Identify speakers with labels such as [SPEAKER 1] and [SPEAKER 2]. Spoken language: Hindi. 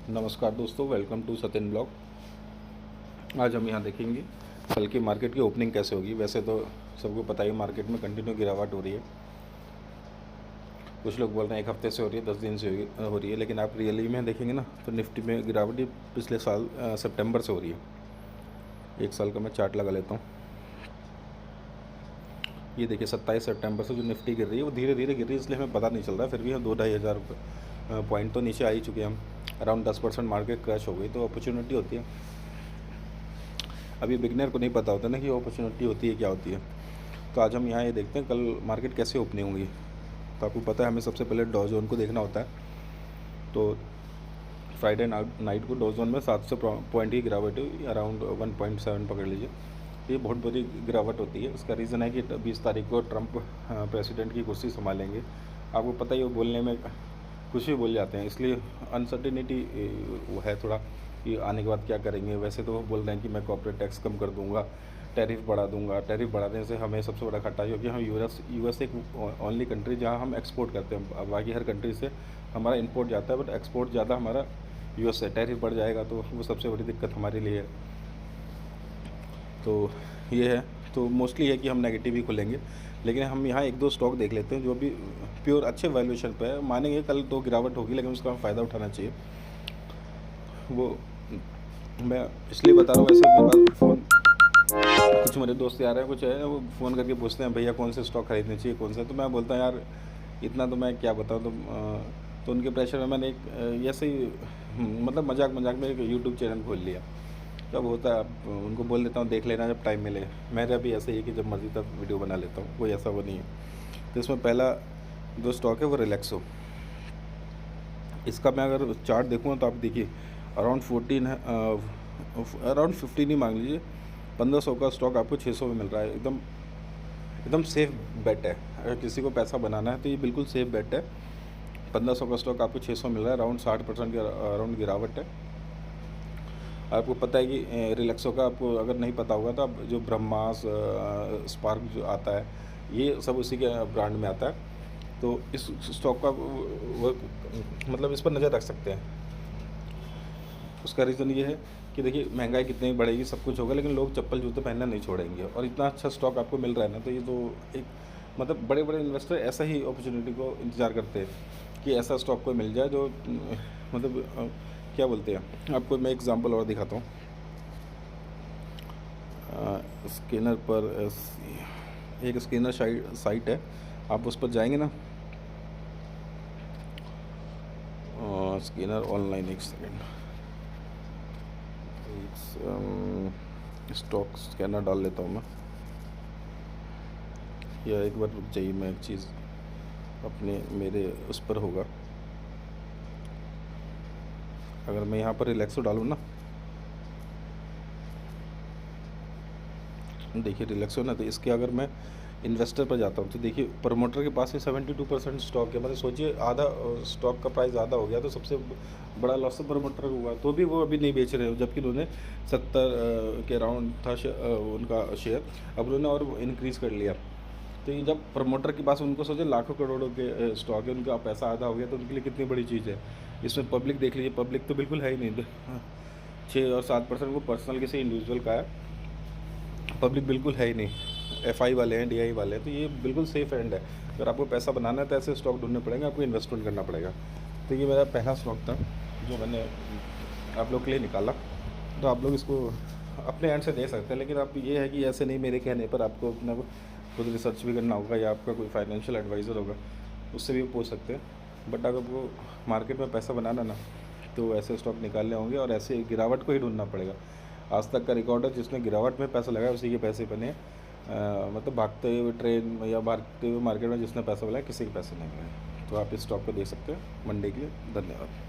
[SPEAKER 1] नमस्कार दोस्तों, वेलकम टू सत्यन ब्लॉग। आज हम यहाँ देखेंगे कल की मार्केट की ओपनिंग कैसे होगी। वैसे तो सबको पता ही मार्केट में कंटिन्यू गिरावट हो रही है। कुछ लोग बोल रहे हैं 1 हफ्ते से हो रही है, 10 दिन से हो रही है, लेकिन आप रियली में देखेंगे ना तो निफ्टी में गिरावट ही पिछले साल सितंबर से हो रही है। 1 साल का मैं चार्ट लगा लेता हूँ। ये देखिए 27 सितंबर से जो निफ्टी गिर रही है वो धीरे धीरे गिर रही है, इसलिए हमें पता नहीं चल रहा। फिर भी हम 2-2.5 हज़ार पॉइंट तो नीचे आ ही चुके हैं हम। अराउंड 10% मार्केट क्रैश हो गई, तो अपॉर्चुनिटी होती है। अभी बिगनर को नहीं पता होता ना कि अपॉर्चुनिटी होती है क्या होती है। तो आज हम यहाँ ये देखते हैं कल मार्केट कैसे ओपनिंग होंगी। तो आपको पता है हमें सबसे पहले डॉ जोन को देखना होता है। तो फ्राइडे नाइट को डॉ जोन में 700 पॉइंट की गिरावट हुई, अराउंड 1.7 पकड़ लीजिए। ये बहुत बड़ी गिरावट होती है। इसका रीज़न है कि 20 तारीख को ट्रंप प्रेसिडेंट की कुर्सी संभालेंगे। आपको पता ही वो बोलने में कुछ भी बोल जाते हैं, इसलिए अनसर्टिनिटी वो है थोड़ा कि आने के बाद क्या करेंगे। वैसे तो वो बोल रहे हैं कि मैं कॉर्पोरेट टैक्स कम कर दूंगा, टैरिफ बढ़ा दूंगा। टैरिफ बढ़ाने से हमें सबसे बड़ा घाटा है, क्योंकि हम यूएस एक ओनली कंट्री जहां हम एक्सपोर्ट करते हैं। बाकी हर कंट्री से हमारा इंपोर्ट जाता है, बट एक्सपोर्ट ज़्यादा हमारा यूएस से। टैरिफ बढ़ जाएगा तो वो सबसे बड़ी दिक्कत हमारे लिए है। तो ये है, तो मोस्टली है कि हम नेगेटिव ही खुलेंगे। लेकिन हम यहाँ 1-2 स्टॉक देख लेते हैं जो भी प्योर अच्छे वैल्यूएशन पे है। मानेंगे कल तो गिरावट होगी, लेकिन उसका फ़ायदा उठाना चाहिए। वो मैं इसलिए बता रहा हूँ। वैसे मेरे पास फ़ोन कुछ मेरे दोस्त आ रहे हैं, कुछ है वो फ़ोन करके पूछते हैं भैया कौन से स्टॉक खरीदने चाहिए, कौन सा। तो मैं बोलता हूँ यार इतना तो मैं क्या बताऊँ। तो उनके प्रेशर में मैंने एक ऐसे ही मतलब मजाक मजाक में एक यूट्यूब चैनल खोल लिया। तब होता है उनको बोल देता हूँ देख लेना जब टाइम मिले। मेरा भी ऐसा ही है कि जब मर्ज़ी तब वीडियो बना लेता हूँ, कोई ऐसा वो नहीं है। तो इसमें पहला जो स्टॉक है वो रिलैक्सो। इसका मैं अगर चार्ट देखूँगा तो आप देखिए अराउंड 14 है, अराउंड 15 ही मान लीजिए। 1500 का स्टॉक आपको 600 में मिल रहा है। एकदम एकदम सेफ बेट है। अगर किसी को पैसा बनाना है तो ये बिल्कुल सेफ बेट है। 1500 का स्टॉक आपको 600 मिल रहा है, अराउंड 60% के अराउंड गिरावट है। आपको पता है कि रिलैक्सो का, आपको अगर नहीं पता होगा तो आप जो ब्रह्मास स्पार्क जो आता है ये सब उसी के ब्रांड में आता है। तो इस स्टॉक का मतलब इस पर नज़र रख सकते हैं। उसका रीज़न ये है कि देखिए महंगाई कितनी बढ़ेगी, सब कुछ होगा, लेकिन लोग चप्पल जूते पहनना नहीं छोड़ेंगे। और इतना अच्छा स्टॉक आपको मिल रहा है ना, तो ये तो एक मतलब बड़े बड़े इन्वेस्टर ऐसा ही अपॉर्चुनिटी को इंतज़ार करते हैं कि ऐसा स्टॉक कोई मिल जाए जो मतलब क्या बोलते हैं। आपको मैं एग्जांपल और दिखाता हूँ। स्कैनर पर एक स्कैनर साइट है, आप उस पर जाएंगे ना। स्कैनर ऑनलाइन, एक सेकेंड, स्टॉक स्कैनर डाल लेता हूँ मैं। या एक बार रुक जाइए, मैं एक चीज़ अपने मेरे उस पर होगा। अगर मैं यहाँ पर रिलैक्सो डालूँ ना, देखिए रिलैक्सो ना, तो इसके अगर मैं इन्वेस्टर पर जाता हूँ तो देखिए प्रमोटर के पास ही 72% स्टॉक है। मतलब सोचिए आधा स्टॉक का प्राइस आधा हो गया, तो सबसे बड़ा लॉस तो प्रमोटर हुआ। तो भी वो अभी नहीं बेच रहे हो, जबकि उन्होंने 70 के अराउंड था उनका शेयर, अब उन्होंने और इनक्रीज़ कर लिया। तो ये जब प्रमोटर के पास, उनको सोचे लाखों करोड़ों के स्टॉक है, उनका पैसा आधा हो गया, तो उनके लिए कितनी बड़ी चीज़ है। इसमें पब्लिक देख लीजिए, पब्लिक तो बिल्कुल है ही नहीं। 6 और 7% वो पर्सनल किसी इंडिविजुअल का है, पब्लिक बिल्कुल है ही नहीं। एफआई वाले हैं, डीआई वाले हैं। तो ये बिल्कुल सेफ एंड है। अगर आपको पैसा बनाना है तो ऐसे स्टॉक ढूंढने पड़ेंगे, आपको इन्वेस्टमेंट करना पड़ेगा। तो ये मेरा पहला स्टॉक था जो मैंने आप लोग के लिए निकाला। तो आप लोग इसको अपने एंड से दे सकते हैं, लेकिन आप ये है कि ऐसे नहीं मेरे कहने पर, आपको अपना खुद रिसर्च भी करना होगा, या आपका कोई फाइनेंशियल एडवाइज़र होगा उससे भी पूछ सकते हैं। बट अगर आपको मार्केट में पैसा बनाना ना, तो ऐसे स्टॉक निकालने होंगे और ऐसे गिरावट को ही ढूंढना पड़ेगा। आज तक का रिकॉर्ड है, जिसने गिरावट में पैसा लगाया उसी के पैसे बने। मतलब भागते हुए ट्रेन या भागते हुए मार्केट में जिसने पैसा लगाया, किसी के पैसे नहीं लगाए। तो आप इस स्टॉक को देख सकते हैं मंडे के लिए। धन्यवाद।